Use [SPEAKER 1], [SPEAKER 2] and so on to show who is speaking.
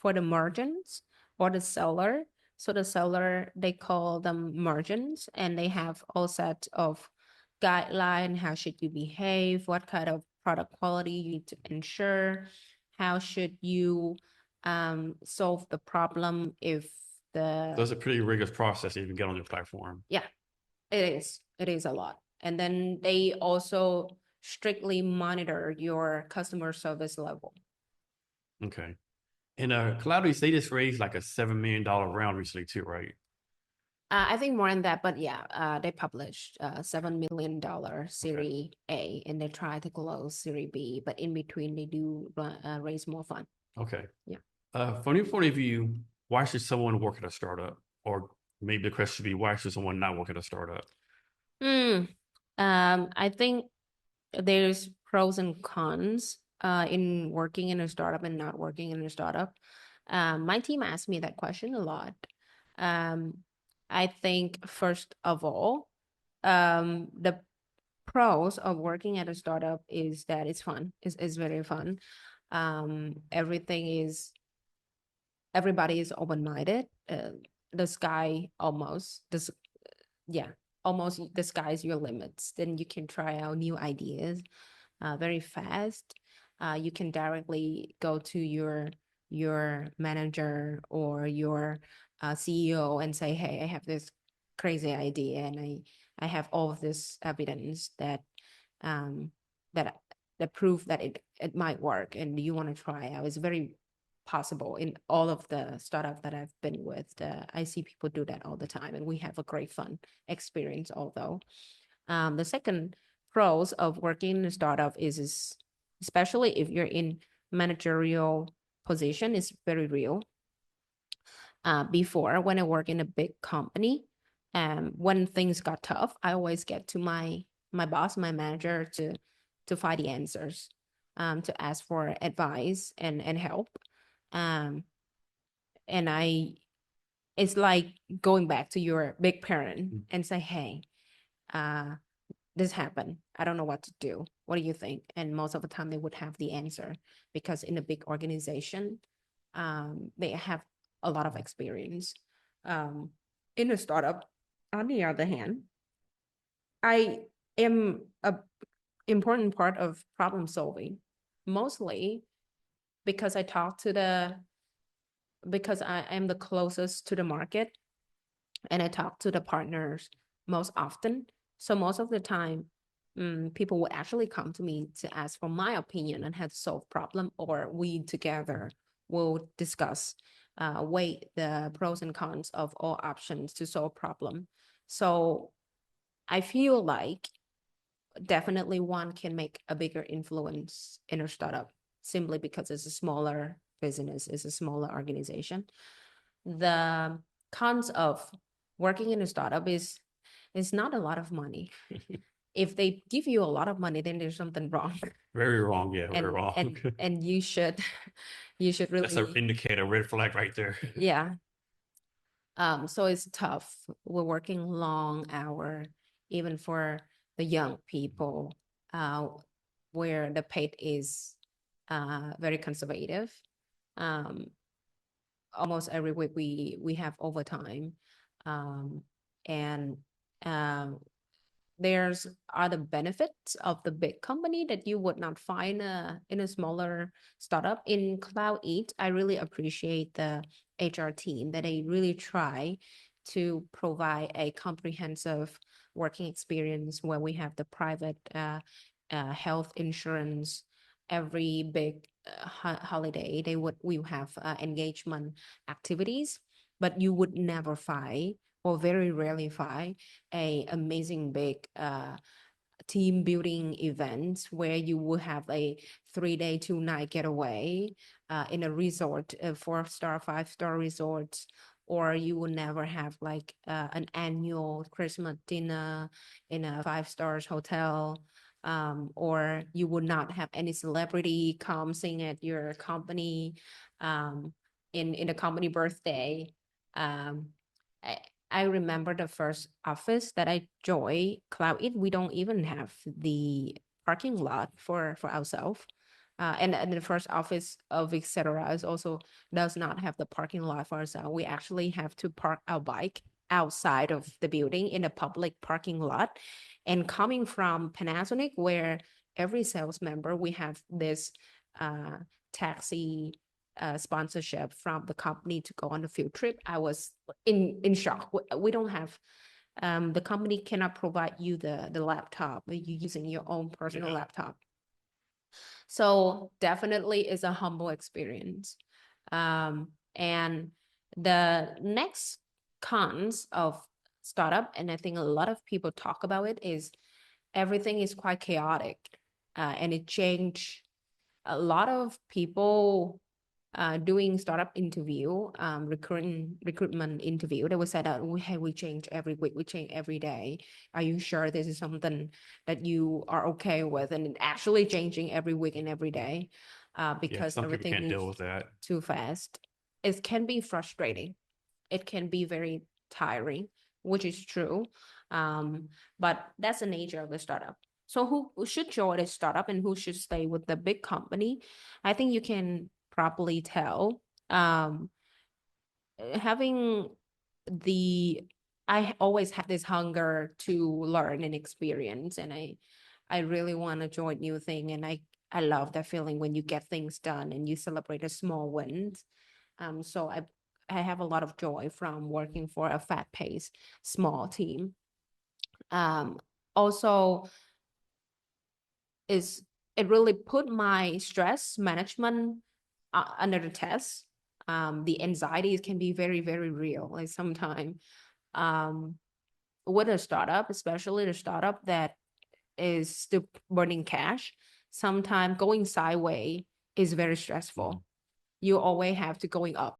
[SPEAKER 1] for the merchants or the seller. So the seller, they call them merchants, and they have all set of guideline. How should you behave? What kind of product quality you need to ensure? How should you solve the problem if
[SPEAKER 2] So
[SPEAKER 1] the
[SPEAKER 2] it's a pretty rigorous process to even get on their platform.
[SPEAKER 1] yeah, it is a lot. And then they also strictly monitor your customer service level.
[SPEAKER 2] Okay. And Cloudways, they just raised like a $7 million round recently too, right?
[SPEAKER 1] I think more than that, but yeah, they published $7 million
[SPEAKER 2] Okay.
[SPEAKER 1] Series A, and they try to close Series B, but in between they do raise more fund.
[SPEAKER 2] Okay.
[SPEAKER 1] Yeah.
[SPEAKER 2] From your point of view, why should someone work at a startup? Or maybe the question should be, why should someone not work at a startup?
[SPEAKER 1] Mm. I think there's pros and cons in working in a startup and not working in a startup. My team asked me that question a lot. Um, I think first of all, the pros of working at a startup is that it's fun. It's very fun. Everything is everybody is open-minded. The sky almost this yeah almost the sky's your limits. Then you can try out new ideas very fast. You can directly go to your manager or your CEO and say, "Hey, I have this crazy idea, and I have all of this evidence um, that that prove that it might work, and you want to try out." It's very possible in all of the startup that I've been with. I see people do that all the time, and we have a great fun experience. Although the second pros of working in a startup is especially if you're in managerial position is very real. Before when I work in a big company, when things got tough, I always get to my boss, my manager to find the answers, to ask for advice and help. Um, and it's like going back to your big parent and say, hey, uh, this happened. I don't know what to do. What do you think? And most of the time they would have the answer because in a big organization, they have a lot of experience. Um, in a startup, on the other hand, I am a important part of problem solving, mostly because because I am the closest to the market and I talk to the partners most often. So most of the time, people will actually come to me to ask for my opinion on how to solve problem, or we together will discuss, weigh the pros and cons of all options to solve problem. So I feel like definitely one can make a bigger influence in a startup simply because it's a smaller business, it's a smaller organization. The cons of working in a startup is not a lot of money. If they give you a lot of money, then there's something wrong.
[SPEAKER 2] Very wrong. Yeah, very
[SPEAKER 1] and
[SPEAKER 2] wrong.
[SPEAKER 1] and and you should you should
[SPEAKER 2] That's an
[SPEAKER 1] really
[SPEAKER 2] indicator, red flag right there.
[SPEAKER 1] yeah. So it's tough. We're working long hour, even for the young people, uh, where the pay is very conservative. Um, Almost every week we have overtime, um, and um, there's other benefits of the big company that you would not find in a smaller startup. In Cloud8, I really appreciate the HR team that they really try to provide a comprehensive working experience where we have the private health insurance. Every big holiday, we have engagement activities, but you would never find or very rarely find a amazing big team building event where you will have a 3 day 2 night getaway in a resort, a 4 star 5 star resort, or you will never have like an annual Christmas dinner in a 5 stars hotel, or you would not have any celebrity come sing at your company, um, in the company birthday. um, I remember the first office that I joined, Cloud8, we don't even have the parking lot for ourselves. And the first office of etc. is also does not have the parking lot for us. We actually have to park our bike outside of the building in a public parking lot. And coming from Panasonic, where every sales member, we have this taxi sponsorship from the company to go on a field trip, I was in shock. We don't have the company cannot provide you the laptop. You're using your own personal
[SPEAKER 2] Yeah.
[SPEAKER 1] laptop. So definitely is a humble experience. And the next cons of startup, and I think a lot of people talk about it, is everything is quite chaotic. And it changed a lot of people doing startup interview, recruitment interview. They would say that we change every week, we change every day. Are you sure this is something that you are okay with? And it actually changing every week and every day,
[SPEAKER 2] Yeah,
[SPEAKER 1] because
[SPEAKER 2] some people
[SPEAKER 1] everything
[SPEAKER 2] can't deal
[SPEAKER 1] moves
[SPEAKER 2] with that.
[SPEAKER 1] too fast. It can be frustrating. It can be very tiring, which is true. But that's the nature of the startup. So who should join a startup and who should stay with the big company? I think you can properly tell. Having the I always had this hunger to learn and experience, and I really want to join new thing, and I love that feeling when you get things done and you celebrate a small wins. So I have a lot of joy from working for a fast-paced small team. Also is it really put my stress management under the test. The anxieties can be very, very real. Like sometimes with a startup, especially the startup that is still burning cash, sometimes going sideways is very stressful. You always have to going up